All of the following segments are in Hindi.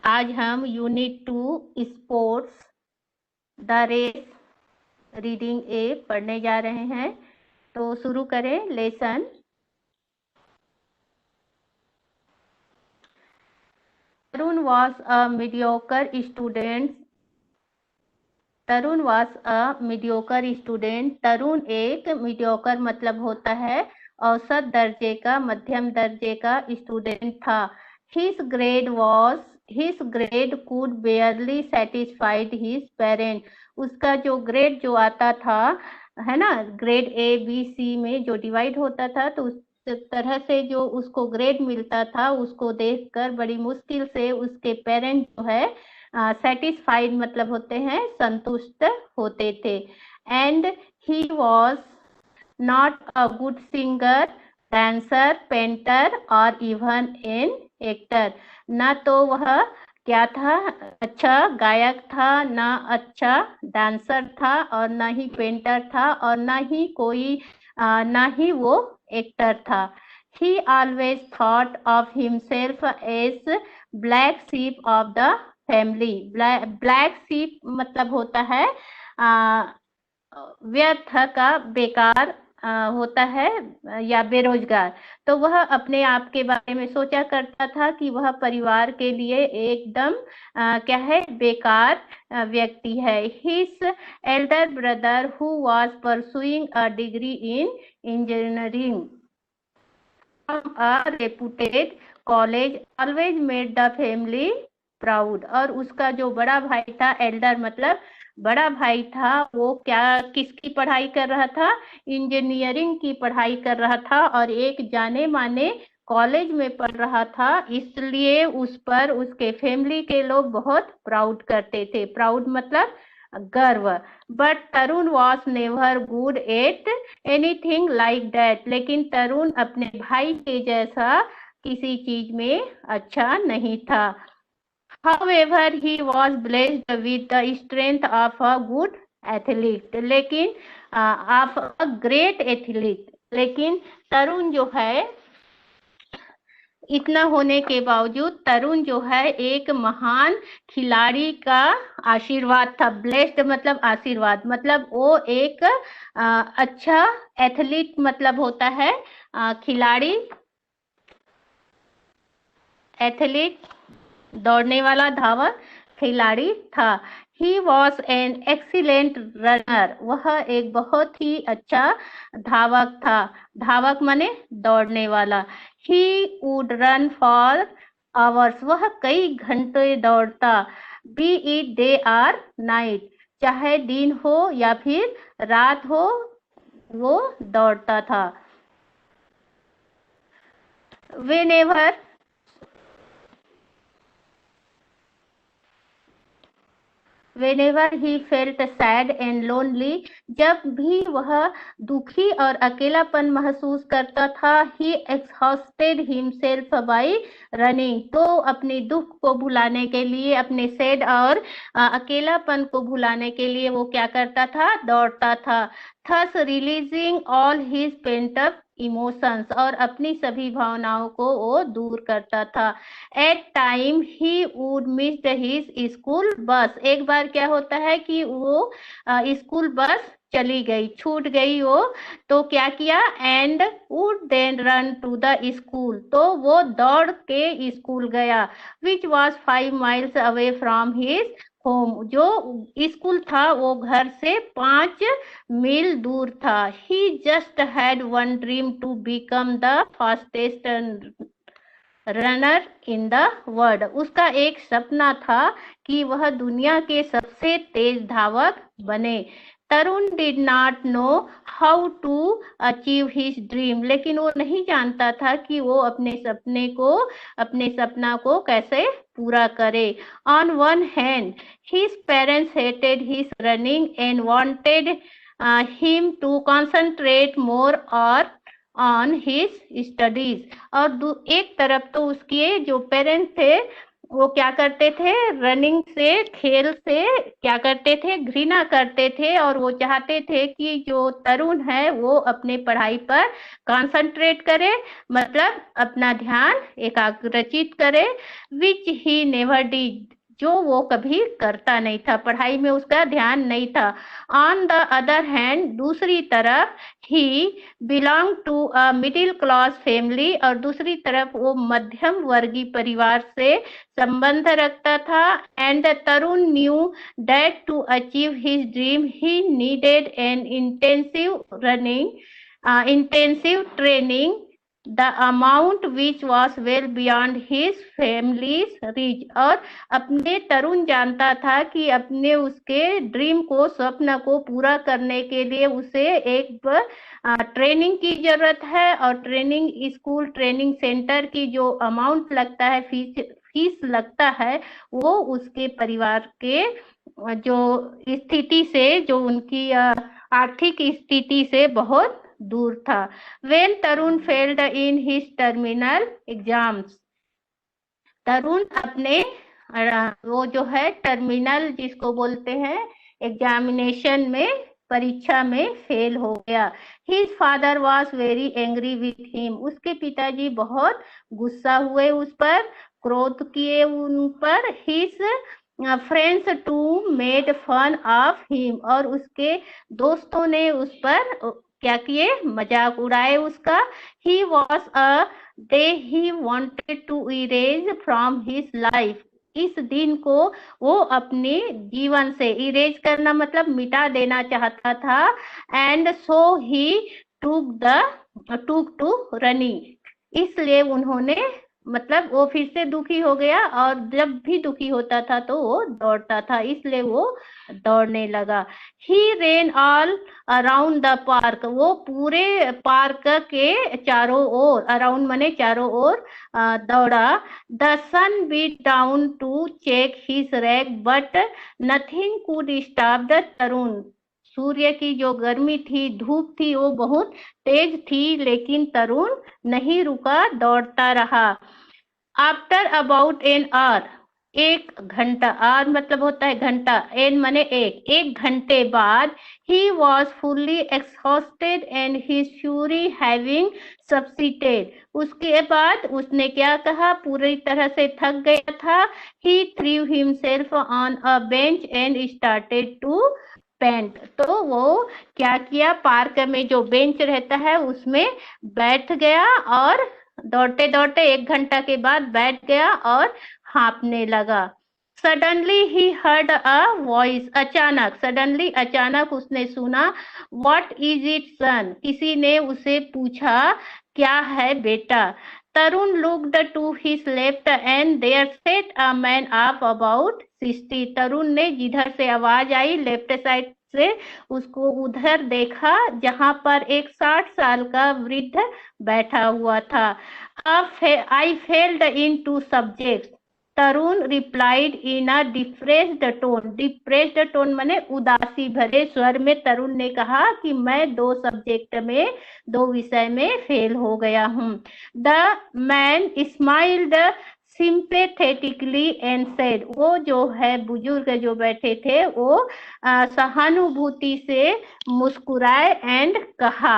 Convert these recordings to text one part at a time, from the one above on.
आज हम unit 2 sports the race reading A पढ़ने जा रहे हैं। तो शुरू करें lesson. Tarun was a mediocre student. Tarun was a mediocre student. Tarun एक mediocre मतलब होता है औसत दर्जे का, मध्यम दर्जे का स्टूडेंट था। His grade could barely satisfied his parents. उसका जो ग्रेड जो आता था, है ना, ग्रेड ए बी सी में जो डिवाइड होता था, तो उस तरह से जो उसको ग्रेड मिलता था उसको देखकर बड़ी मुश्किल से उसके पेरेंट जो है सेटिस्फाइड मतलब होते हैं संतुष्ट होते थे। And he was not a good singer, dancer, painter और इवन एन एक्टर। ना तो वह क्या था, अच्छा गायक था, ना अच्छा डांसर था, और ना ही पेंटर था, और ना ही वो एक्टर था। He always thought of himself as black sheep of the family. Black sheep मतलब होता है व्यर्थ का, बेकार होता है या बेरोजगार। तो वह अपने आप के बारे में सोचा करता था कि वह परिवार के लिए एकदम क्या है, बेकार व्यक्ति है। His elder brother who was pursuing a degree in engineering from a reputed college always made the family proud. और उसका जो बड़ा भाई था, एल्डर मतलब बड़ा भाई था, वो क्या किसकी पढ़ाई कर रहा था, इंजीनियरिंग की पढ़ाई कर रहा था और एक जाने माने कॉलेज में पढ़ रहा था, इसलिए उस पर उसके फैमिली के लोग बहुत प्राउड करते थे। प्राउड मतलब गर्व। But Tarun was never good at anything like that. लेकिन तरुण अपने भाई के जैसा किसी चीज में अच्छा नहीं था। However, he was blessed with the strength of a good athlete, लेकिन of a great athlete। लेकिन तरुण जो है, इतना होने के बावजूद तरुण जो है एक महान खिलाड़ी का आशीर्वाद था। ब्लेस्ड मतलब आशीर्वाद, मतलब वो एक अच्छा एथलीट मतलब होता है खिलाड़ी, एथलीट दौड़ने वाला, धावक खिलाड़ी था। He was an excellent runner. वह एक बहुत ही अच्छा धावक था। धावक माने दौड़ने वाला। He would run for hours. वह कई घंटे दौड़ता। Be it day or night. चाहे दिन हो या फिर रात हो, वो दौड़ता था। Whenever he felt sad and lonely, जब भी वह दुखी और अकेलापन महसूस करता था, he exhausted himself by running। तो अपने दुख को भुलाने के लिए, अपने सैड और अकेलापन को भुलाने के लिए वो क्या करता था, दौड़ता था। Thus releasing all his pent up emotions, और अपनी सभी भावनाओं को वो दूर करता था। At time he would miss his school bus. एक बार क्या होता है कि वो स्कूल बस चली गई, छूट गई वो, तो क्या किया, and would then run to the school. तो वो दौड़ के स्कूल गया, which was 5 miles away from his home. जो स्कूल था वो घर से 5 मील दूर था। He just had one dream to become the fastest runner in the world. उसका एक सपना था कि वह दुनिया के सबसे तेज धावक बने। Tarun did not know how to achieve his dream. लेकिन वो नहीं जानता था कि वो अपने सपना को कैसे पूरा करे। On one hand his parents hated his running and wanted him to concentrate more और ऑन हिज स्टडीज। और एक तरफ तो उसके जो पेरेंट्स थे वो क्या करते थे, रनिंग से, खेल से क्या करते थे, घृणा करते थे, और वो चाहते थे कि जो तरुण है वो अपने पढ़ाई पर कंसंट्रेट करे, मतलब अपना ध्यान एकाग्रचित करे, विच ही नेवर डिड, जो वो कभी करता नहीं था, पढ़ाई में उसका ध्यान नहीं था। ऑन द अदर हैंड, दूसरी तरफ, he belong to a middle class family, और दूसरी तरफ वो मध्यम वर्गीय परिवार से संबंध रखता था। And Tarun knew that to achieve his dream he needed an intensive training, the amount which was well beyond his family's reach. और अपने तरुण जानता था कि अपने उसके ड्रीम को, स्वप्न को पूरा करने के लिए उसे एक ट्रेनिंग की जरूरत है, और ट्रेनिंग स्कूल, ट्रेनिंग सेंटर की जो अमाउंट लगता है, फीस लगता है, वो उसके परिवार के जो स्थिति से, जो उनकी आर्थिक स्थिति से बहुत दूर था। When Tarun failed in his terminal exams, Tarun अपने वो जो है टर्मिनल जिसको बोलते हैं एग्जामिनेशन में, परीक्षा में फेल हो गया। His father was very angry with him, उसके पिताजी बहुत गुस्सा हुए उस पर, क्रोध किए उन पर। His friends too made fun of him, और उसके दोस्तों ने उस पर क्या किए, मजाक उड़ाए उसका। He was a day he wanted to erase from his life, इस दिन को वो अपने जीवन से, इरेज करना मतलब मिटा देना चाहता था। एंड सो ही टूक टू रनिंग, इसलिए उन्होंने, मतलब वो फिर से दुखी हो गया, और जब भी दुखी होता था तो वो दौड़ता था, इसलिए वो दौड़ने लगा। He ran all around the park, वो पूरे पार्क के चारों ओर, अराउंड माने चारों ओर दौड़ा। The sun beat down to check his rag but nothing could stop the Tarun, सूर्य की जो गर्मी थी, धूप थी, वो बहुत तेज थी, लेकिन तरुण नहीं रुका, दौड़ता रहा। आफ्टर अबाउट एन आवर, एक घंटा, आवर मतलब होता है घंटा, एन माने एक घंटे बाद, he was fully exhausted and his fury having subsided, उसके बाद उसने क्या कहा, पूरी तरह से थक गया था। He threw himself on a bench and started to pant, तो वो क्या किया, पार्क में जो बेंच रहता है उसमें बैठ गया, और दौड़ते दौड़ते एक घंटा के बाद बैठ गया और हाँफने लगा। Suddenly he heard a voice, अचानक, सडनली अचानक उसने सुना, व्हाट इज इट सन, किसी ने उसे पूछा, क्या है बेटा। Tarun looked to his left and there sat a man of about 60, Tarun ने जिधर से आवाज आई लेफ्ट साइड से उसको उधर देखा, जहां पर एक 60 साल का वृद्ध बैठा हुआ था। I failed in two subject, Tarun replied in a depressed tone, depressed tone माने उदासी भरे स्वर में तरुण ने कहा कि मैं 2 सब्जेक्ट में, 2 विषय में फेल हो गया हूँ। The man smiled sympathetically and said, वो जो है बुजुर्ग जो बैठे थे वो सहानुभूति से मुस्कुराए एंड कहा,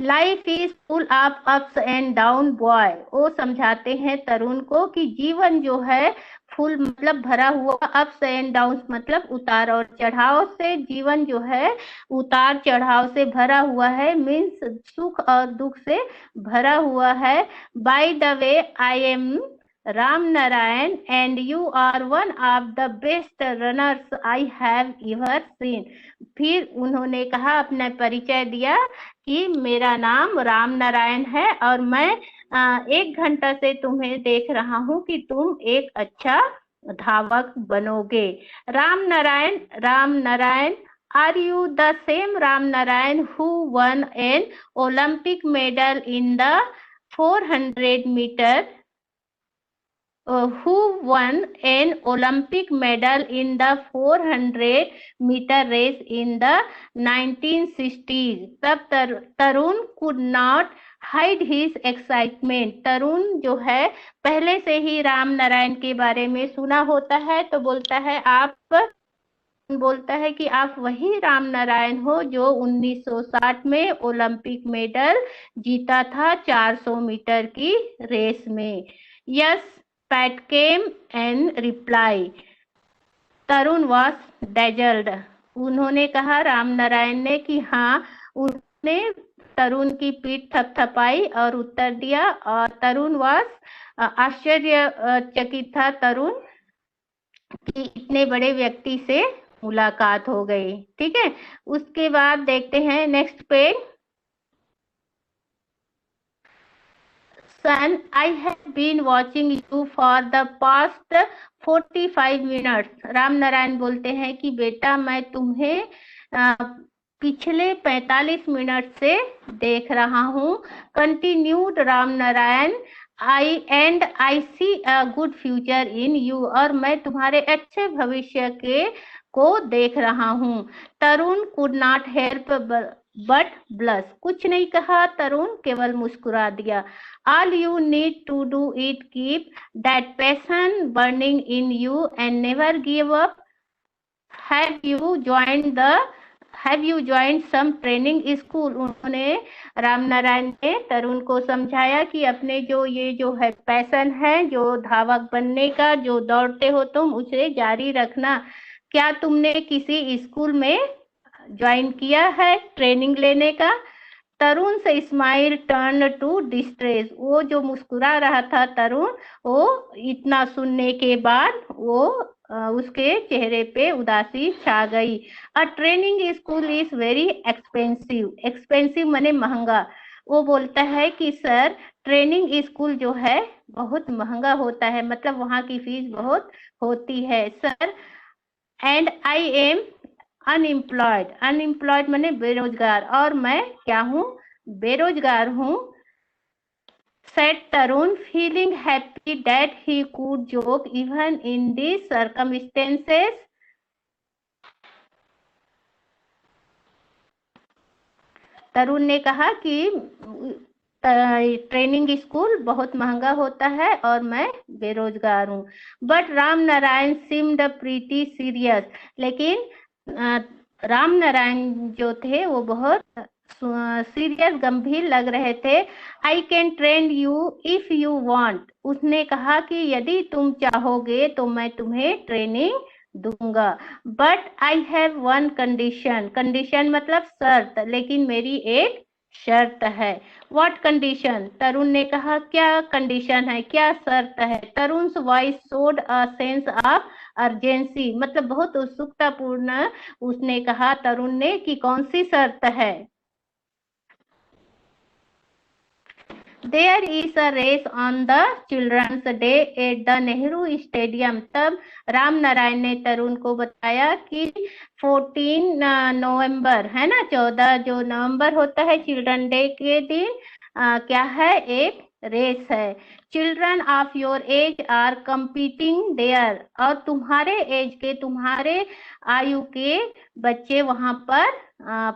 life is full of ups and down boy, वो समझाते हैं तरुण को कि जीवन जो है फुल मतलब भरा हुआ, अप्स एंड डाउन मतलब उतार और चढ़ाव से, जीवन जो है उतार चढ़ाव से भरा हुआ है, मीन्स सुख और दुख से भरा हुआ है। By the way I am Ram Narayan and you are one of the best runners I have ever seen, फिर उन्होंने कहा, अपना परिचय दिया कि मेरा नाम राम नारायण है, और मैं 1 घंटा से तुम्हें देख रहा हूँ कि तुम एक अच्छा धावक बनोगे। Ram Narayan, are you the same Ram Narayan who won an Olympic medal in the 400 metre, who won an Olympic medal in the 400-meter race in the 1960s. तब Tarun could not hide his excitement. Tarun जो है पहले से ही राम नारायण के बारे में सुना होता है, तो बोलता है कि आप वही राम नारायण हो जो 1960 में ओलंपिक मेडल जीता था 400 मीटर की रेस में। Yes, PAT came and reply. Tarun was dazzled. उन्होंने कहा, राम नारायण ने, कि हाँ। उन्होंने तरुण की पीठ थपथपाई और उत्तर दिया, और तरुण वॉज आश्चर्यचकित था तरुण कि इतने बड़े व्यक्ति से मुलाकात हो गई। ठीक है, उसके बाद देखते हैं next page. Son, I have been watching you for the past 45 minutes. Ram Narayan बोलते हैं कि बेटा मैं तुम्हें पिछले 45 मिनट से देख रहा हूँ। Continued Ram Narayan, I see a good future in you. और मैं तुम्हारे अच्छे भविष्य को देख रहा हूँ। Tarun could not help but blush. कुछ नहीं कहा तरुण, केवल मुस्कुरा दिया। All you need to do is keep that passion burning in you and never give up. Have you joined some training school? उन्होंने, राम नारायण ने तरुण को समझाया कि अपने जो है पैशन है, जो धावक बनने का, जो दौड़ते हो तुम, उसे जारी रखना। क्या तुमने किसी स्कूल में ज्वाइन किया है ट्रेनिंग लेने का? तरुण से स्माइल टर्न टू डिस्ट्रेस। वो जो मुस्कुरा रहा था तरुण, वो इतना सुनने के बाद उसके चेहरे पे उदासी छा गई। A training school is very expensive. Expensive माने महंगा। वो बोलता है कि सर, ट्रेनिंग स्कूल जो है बहुत महंगा होता है, मतलब वहाँ की फीस बहुत होती है sir. And I am unemployed. Unemployed माने बेरोजगार, और मैं क्या हूँ? बेरोजगार हूँ। said Tarun, feeling happy that he could joke even in these circumstances. तरुण ने कहा कि ट्रेनिंग स्कूल बहुत महंगा होता है और मैं बेरोजगार हूँ। But Ram Narayan seemed pretty serious. लेकिन राम नारायण जो थे वो बहुत सीरियस, गंभीर लग रहे थे। I can train you if you want. उसने कहा कि यदि तुम चाहोगे तो मैं तुम्हें ट्रेनिंग दूंगा। But I have one condition. Condition मतलब शर्त, लेकिन मेरी एक शर्त है। What condition? तरुण ने कहा, क्या कंडीशन है, क्या शर्त है? Tarun voice showed a sense of urgency. मतलब बहुत उत्सुकतापूर्ण उसने कहा तरुण ने कि कौन सी शर्त है। There is a race on the Children's Day at the Nehru Stadium. तब राम नारायण ने तरुण को बताया कि 14 नवंबर है ना, 14 जो नवंबर होता है चिल्ड्रन डे के दिन, क्या है? एक रेस है। Children of your age are competing there. और तुम्हारे एज के, तुम्हारे आयु के बच्चे वहां पर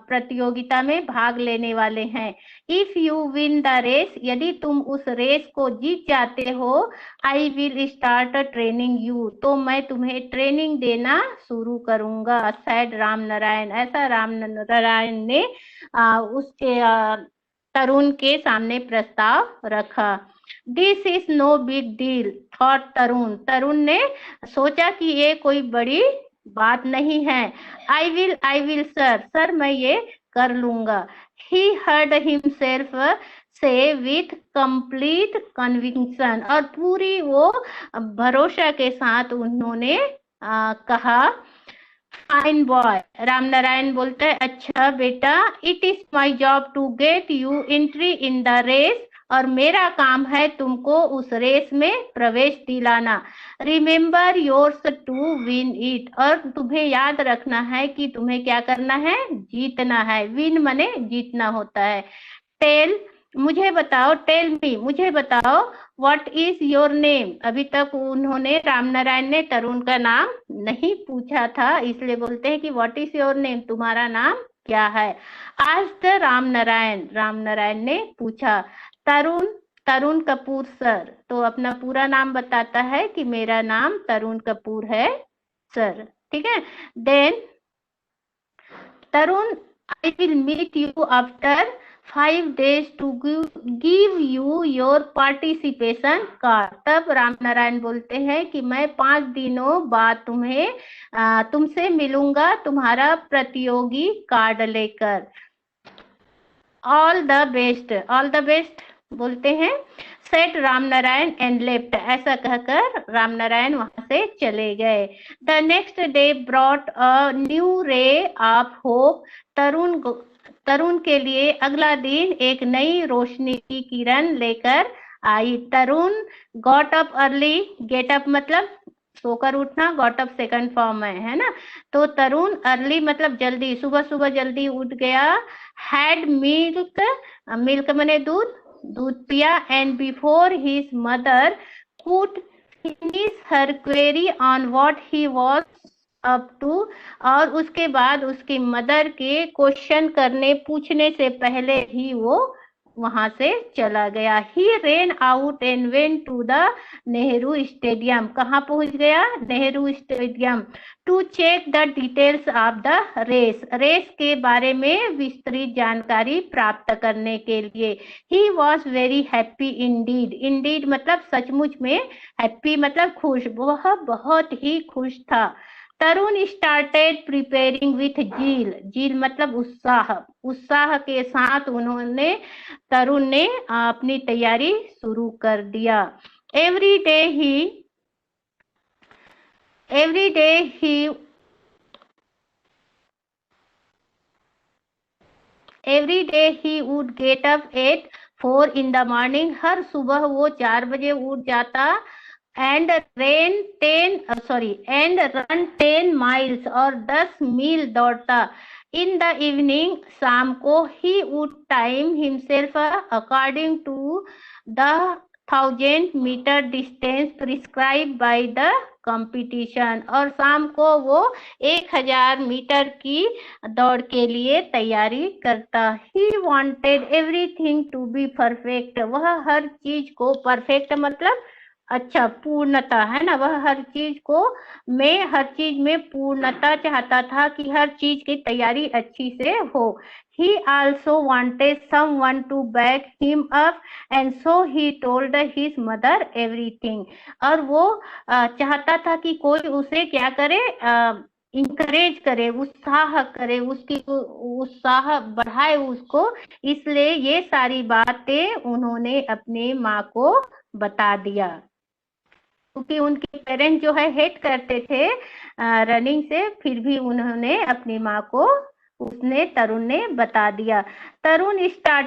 प्रतियोगिता में भाग लेने वाले हैं। If you win the race, यदि तुम उस रेस को जीत जाते हो, I will start training you, तो मैं तुम्हें ट्रेनिंग देना शुरू करूंगा। सैड राम नारायण। ऐसा राम नारायण ने उसके तरुण के सामने प्रस्ताव रखा। This is no big deal thought Tarun. Tarun ने सोचा कि ये कोई बड़ी बात नहीं है। आई विल सर, मैं ये कर लूंगा। He heard himself say with complete conviction। और पूरी वो भरोसा के साथ उन्होंने कहा। Fine boy. राम नारायण बोलते हैं, अच्छा बेटा, it is my job to get you entry in the race. और मेरा काम है तुमको उस रेस में प्रवेश दिलाना। Remember yours to win it. और तुम्हें याद रखना है कि तुम्हें क्या करना है? जीतना है। विन माने जीतना होता है। टेल मुझे बताओ, टेल मी मुझे बताओ, व्हाट इज योर नेम। अभी तक उन्होंने, राम नारायण ने तरुण का नाम नहीं पूछा था, इसलिए बोलते हैं कि व्हाट इज योर नेम, तुम्हारा नाम क्या है? आज राम नारायण ने पूछा। तरुण तरुण कपूर सर, तो अपना पूरा नाम बताता है कि मेरा नाम तरुण कपूर है सर, ठीक है। Then Tarun, I will meet you after 5 days to give you your participation card। तब राम नारायण बोलते हैं कि मैं 5 दिनों बाद तुमसे मिलूंगा तुम्हारा प्रतियोगी कार्ड लेकर। ऑल द बेस्ट बोलते हैं। Said Ram Narayan and left, ऐसा कहकर राम नारायण वहां से चले गए। The next day brought a new ray of hope. Tarun के लिए अगला दिन एक नई रोशनी की किरण लेकर आई। Tarun got up early, get up मतलब सोकर उठना, गॉट अप सेकंड फॉर्म है ना। तो तरुण अर्ली मतलब जल्दी, सुबह सुबह जल्दी उठ गया। हैड मिल्क मने दूध पिया। And before his mother could finish her query on what he was up to, और उसके बाद उसकी मदर के क्वेश्चन पूछने से पहले ही वो वहां से चला गया। He ran out and went to the Nehru stadium. कहाँ पहुंच गया? Nehru stadium. To check the details of the race के बारे में विस्तृत जानकारी प्राप्त करने के लिए। He was very happy indeed मतलब सचमुच में, हैप्पी मतलब खुश, वह बहुत ही खुश था। तरुण स्टार्टेड प्रिपेयरिंग विथ जील मतलब उत्साह के साथ तरुण ने अपनी तैयारी शुरू कर दिया। Every day he would get up at 4 in the morning। हर सुबह वो 4 बजे उठ जाता। एंड रन 10 miles और 10 मील दौड़ता। इन द इवनिंग शाम को he would time himself according to the 1000 meter distance prescribe by the competition. और शाम को वो 1000 मीटर की दौड़ के लिए तैयारी करता। He wanted everything to be perfect. वह हर चीज को, परफेक्ट मतलब अच्छा, पूर्णता है ना। वह हर चीज में पूर्णता चाहता था कि हर चीज की तैयारी अच्छी से हो। He also wanted someone to back him up and so he told his mother everything। और वो चाहता था कि कोई उसे क्या करे, इंकरेज करे, उत्साह करे, उसकी उत्साह बढ़ाए उसको। इसलिए ये सारी बातें उन्होंने अपने माँ को बता दिया। क्योंकि उनके पेरेंट्स जो है हेट करते थे रनिंग से, फिर भी उन्होंने अपनी माँ को तरुण ने बता दिया। तरुण स्टार्ट